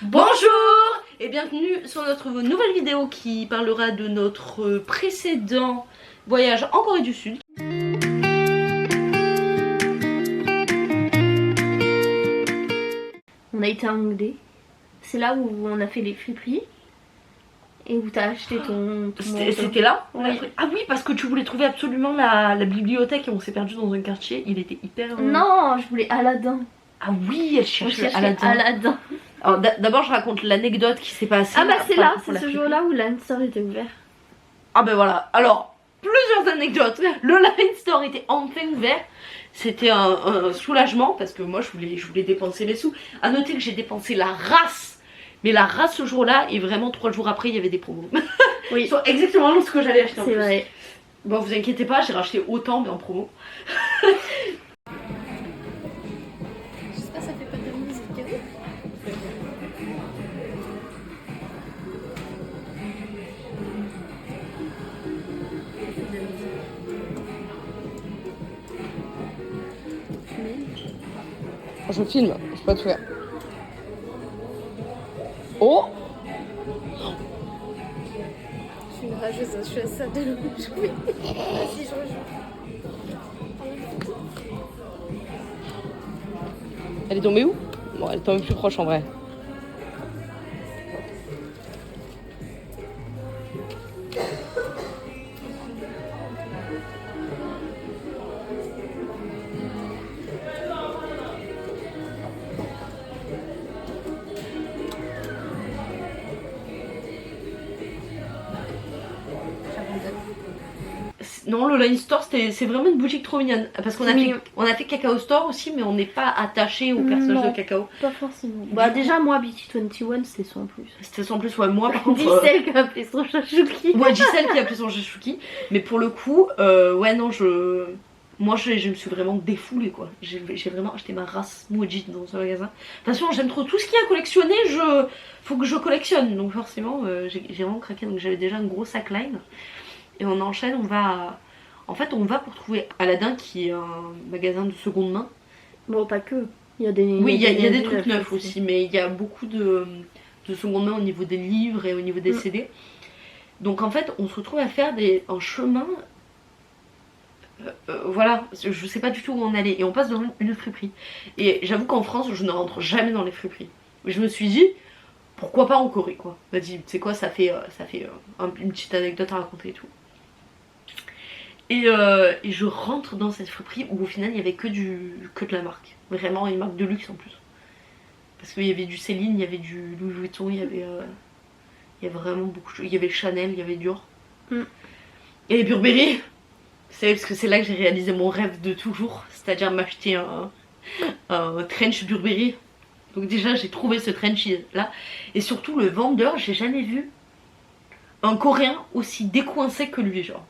Bonjour et bienvenue sur notre nouvelle vidéo qui parlera de notre précédent voyage en Corée du Sud. On a été à Hongdae. C'est là où on a fait les friperies. Et où t'as acheté ton C'était là oui. Ah oui, parce que tu voulais trouver absolument la bibliothèque et on s'est perdu dans un quartier. Il était hyper... Non, je voulais Aladdin. Ah oui, elle cherchait Aladdin. Alors d'abord je raconte l'anecdote qui s'est passée. Ah bah c'est là, pour c'est ce jour-là où Line Store était ouvert. Ah ben voilà, alors plusieurs anecdotes. Le Line Store était enfin ouvert. C'était un soulagement parce que moi je voulais dépenser mes sous. À noter que j'ai dépensé la race. Mais la race ce jour-là et vraiment 3 jours après il y avait des promos. Oui. Soit exactement ce que j'allais acheter en plus. C'est vrai. Bon vous inquiétez pas, j'ai racheté autant mais en promo. J'espère que ça fait pas de musique. Je filme, je peux pas tout faire. Oh! Je suis une rageuse, je suis à ça de le jouer. Vas-y, je rejoue. Elle est tombée où? Bon, elle est tombée plus proche en vrai. Non, le Line Store c'est vraiment une boutique trop mignonne. Parce qu'on a fait Cacao Store aussi, mais on n'est pas attaché aux personnages de Cacao. Pas forcément. Bah, déjà, moi, BT21, c'était son plus. C'était sans plus, ouais, moi par contre. Gisèle qui a appelé son chachouki. Ouais, Gisèle qui a appelé son chachouki. Mais pour le coup, ouais, non, moi je me suis vraiment défoulée quoi. J'ai vraiment acheté ma race Muji dans ce magasin. De toute façon, j'aime trop tout ce qu'il y a à collectionner, faut que je collectionne. Donc forcément, j'ai vraiment craqué. Donc j'avais déjà un gros sac Line. Et on enchaîne, on va pour trouver Aladdin qui est un magasin de seconde main. Bon, pas que. Il y a des, oui, il y a des trucs neufs aussi, mais il y a beaucoup de seconde main au niveau des livres et au niveau des CD. Donc en fait, on se retrouve à faire un chemin. Voilà, je sais pas du tout où on allait. Et on passe devant une friperie. Et j'avoue qu'en France, je ne rentre jamais dans les friperies. Je me suis dit, pourquoi pas en Corée quoi. Vas-y, tu sais quoi, ça fait une petite anecdote à raconter et tout. Et je rentre dans cette friperie où au final il y avait que de la marque. Vraiment une marque de luxe en plus. Parce qu'il y avait du Céline, il y avait du Louis Vuitton, il y avait vraiment beaucoup de choses. Il y avait Chanel, il y avait Dior. Et les Burberry. C'est parce que c'est là que j'ai réalisé mon rêve de toujours. C'est-à-dire m'acheter un trench Burberry. Donc déjà j'ai trouvé ce trench là. Et surtout le vendeur, j'ai jamais vu un Coréen aussi décoincé que lui genre.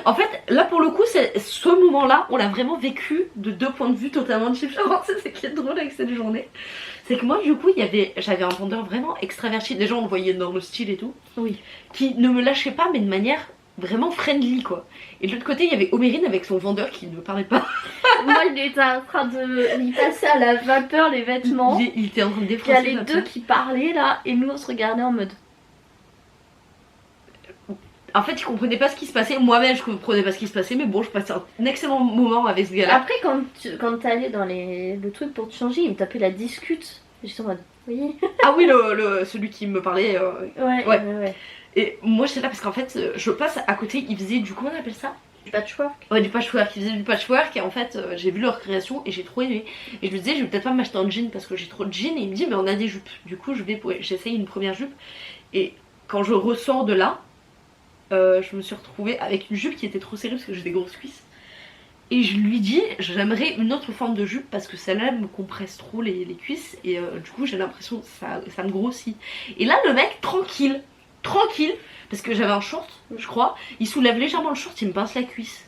En fait, là pour le coup, ce moment-là, on l'a vraiment vécu de 2 points de vue totalement différents. C'est ce qui est drôle avec cette journée. C'est que moi, du coup, j'avais un vendeur vraiment extraverti. Déjà, on le voyait dans le style et tout. Oui. Qui ne me lâchait pas, mais de manière vraiment friendly, quoi. Et de l'autre côté, il y avait Omérine avec son vendeur qui ne parlait pas. Moi, il était en train de. Il passait à la vapeur les vêtements. Il était en train de Il y défoncer. a les deux qui parlaient là, et nous on se regardait en mode. En fait, il comprenait pas ce qui se passait. Moi-même, je comprenais pas ce qui se passait. Mais bon, je passais un excellent moment avec ce gars-là. Après, quand t'allais dans le truc pour te changer, il me tapait la discute. J'étais en mode, oui. Ah oui, celui qui me parlait. Ouais. Et moi, j'étais là parce qu'en fait, je passe à côté. Il faisait du. Comment on appelle ça? Du patchwork. Ouais, du patchwork. Il faisait du patchwork. Et en fait, j'ai vu leur création et j'ai trop aimé. Et je me disais, je vais peut-être pas m'acheter un jean parce que j'ai trop de jeans. Et il me dit, mais on a des jupes. Du coup, j'essaye une première jupe. Et quand je ressors de là. Je me suis retrouvée avec une jupe qui était trop serrée parce que j'ai des grosses cuisses. Et je lui dis, j'aimerais une autre forme de jupe parce que celle-là me compresse trop les cuisses. Et du coup, j'ai l'impression que ça me grossit. Et là, le mec, tranquille, parce que j'avais un short, je crois. Il soulève légèrement le short, il me pince la cuisse.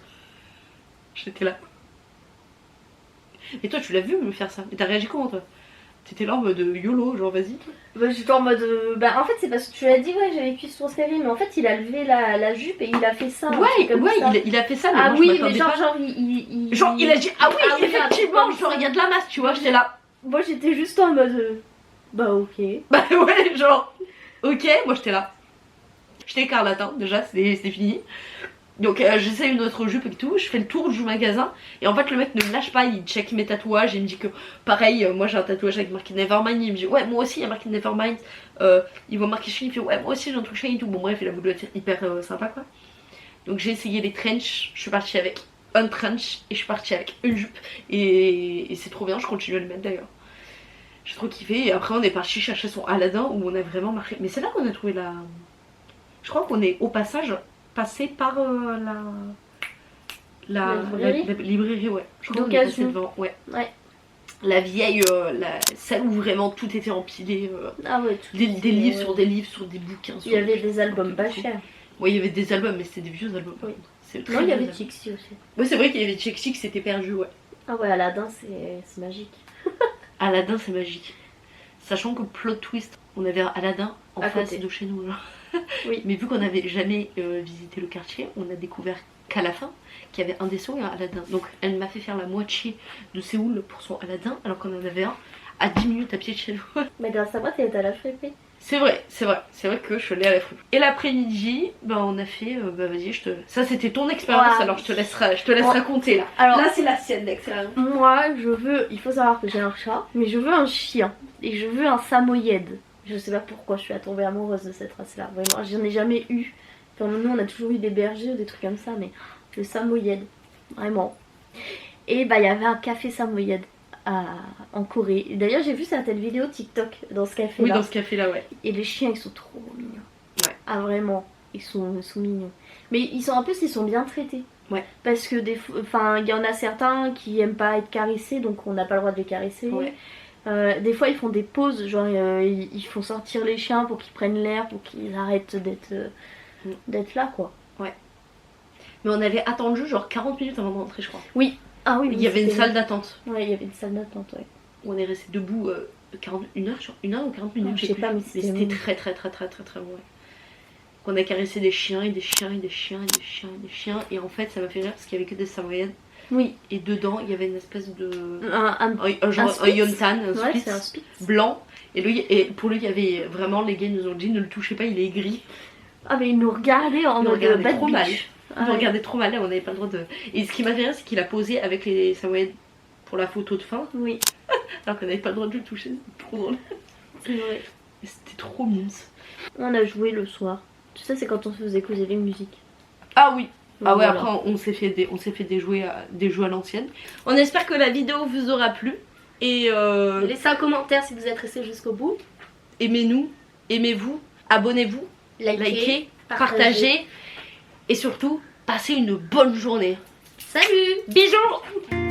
J'étais là. Et toi, tu l'as vu me faire ça? Et t'as réagi comment toi? T'étais là en mode YOLO, genre vas-y. Bah, j'étais en mode. Bah, en fait, c'est parce que tu as dit, ouais, j'avais les cuisses trop serrées, mais en fait, il a levé la jupe et il a fait ça. Ouais, ça. Il a fait ça, mais ah moi, oui, je mais genre, pas. Genre, il a dit, ah oui, ah, effectivement, genre, il y a de la masse, tu vois, j'étais là. Moi, j'étais juste en mode. Bah ok. Bah ouais, genre, ok, moi j'étais là. J'étais écarlate, hein, déjà, c'est fini. Donc j'essaie une autre jupe et tout, je fais le tour du magasin et en fait le mec ne me lâche pas, il check mes tatouages, il me dit que pareil, moi j'ai un tatouage avec marqué Nevermind, il me dit ouais moi aussi il y a marqué Nevermind, il voit marqué Shiny, il fait ouais moi aussi j'ai un truc Shiny et tout, bon bref il a voulu être hyper sympa quoi. Donc j'ai essayé les trench, je suis partie avec un trench et je suis partie avec une jupe et c'est trop bien, je continue à le mettre d'ailleurs. J'ai trop kiffé et après on est parti chercher son Aladdin où on a vraiment marqué, mais c'est là qu'on a trouvé la... Je crois qu'on est au passage passé par la librairie, ouais. Je crois qu'on est passé devant, ouais. La vieille, celle où vraiment tout était empilé. Ah ouais, des livres sur des livres, sur des bouquins. Il y avait des albums pas chers. Ouais, il y avait des albums, mais c'était des vieux albums. Oui. Non, il y avait Tixi aussi. Ouais, c'est vrai qu'il y avait Tixi qui s'était perdu, ouais. Ah ouais, Aladdin, c'est magique. Aladdin, c'est magique. Sachant que plot twist, on avait un Aladdin en face de chez nous. Genre. Oui. Mais vu qu'on n'avait jamais visité le quartier, on a découvert qu'à la fin, qu'il y avait un des sons et un Aladdin. Donc elle m'a fait faire la moitié de Séoul pour son Aladdin, alors qu'on en avait un à 10 minutes à pied de chez nous. Mais grâce à moi, t'es à la friperie. C'est vrai que je suis allée à la friperie. Et l'après-midi, bah on a fait, bah vas-y, ça c'était ton expérience, alors je te laisse raconter là. Alors, là c'est la sienne l'expérience. Moi, il faut savoir que j'ai un chat, mais je veux un chien et je veux un samoyed. Je sais pas pourquoi je suis tombée amoureuse de cette race là, vraiment, j'en ai jamais eu. Enfin, nous on a toujours eu des bergers ou des trucs comme ça, mais le samoyed, vraiment. Et bah il y avait un café samoyed en Corée. D'ailleurs j'ai vu certaines vidéos TikTok dans ce café là. Oui, dans ce café là, ouais. Et les chiens ils sont trop mignons. Ouais. Ah vraiment, ils sont mignons. Mais ils sont bien traités. Ouais. Parce que il y en a certains qui aiment pas être caressés, donc on n'a pas le droit de les caresser. Ouais. Des fois ils font des pauses, genre ils font sortir les chiens pour qu'ils prennent l'air, pour qu'ils arrêtent d'être là quoi. Ouais. Mais on avait attendu genre 40 minutes avant de rentrer je crois. Oui. Ah oui. Il y avait une salle d'attente. Ouais, il y avait une salle d'attente, ouais. Où on est resté debout 1 heure ou 40 minutes, je sais pas, mais c'était très bon. Ouais. On a caressé des chiens et des chiens et des chiens et des chiens et des chiens et en fait ça m'a fait rire parce qu'il y avait que des Samoyeds. Oui. Et dedans il y avait une espèce de un Yontan, ouais, c'est un Spitz blanc et pour lui il y avait vraiment, les gars nous ont dit ne le touchez pas, il est gris. Ah mais il nous regardait en mode trop mal. Il nous regardait trop mal, là on n'avait pas le droit de... Et ce qui m'a fait rire c'est qu'il a posé avec les Samoyeds pour la photo de fin. Oui. Alors qu'on n'avait pas le droit de le toucher, c'était trop drôle. C'est vrai. C'était trop mignon. On a joué le soir. Tu sais, c'est quand on faisait écouter les musiques. Ah oui. Donc, ah ouais, voilà. après on s'est fait des jeux à l'ancienne. On espère que la vidéo vous aura plu. Et laissez un commentaire si vous êtes resté jusqu'au bout. Aimez-nous, aimez-vous, abonnez-vous, likez, partagez. Et surtout, passez une bonne journée. Salut. Bisous.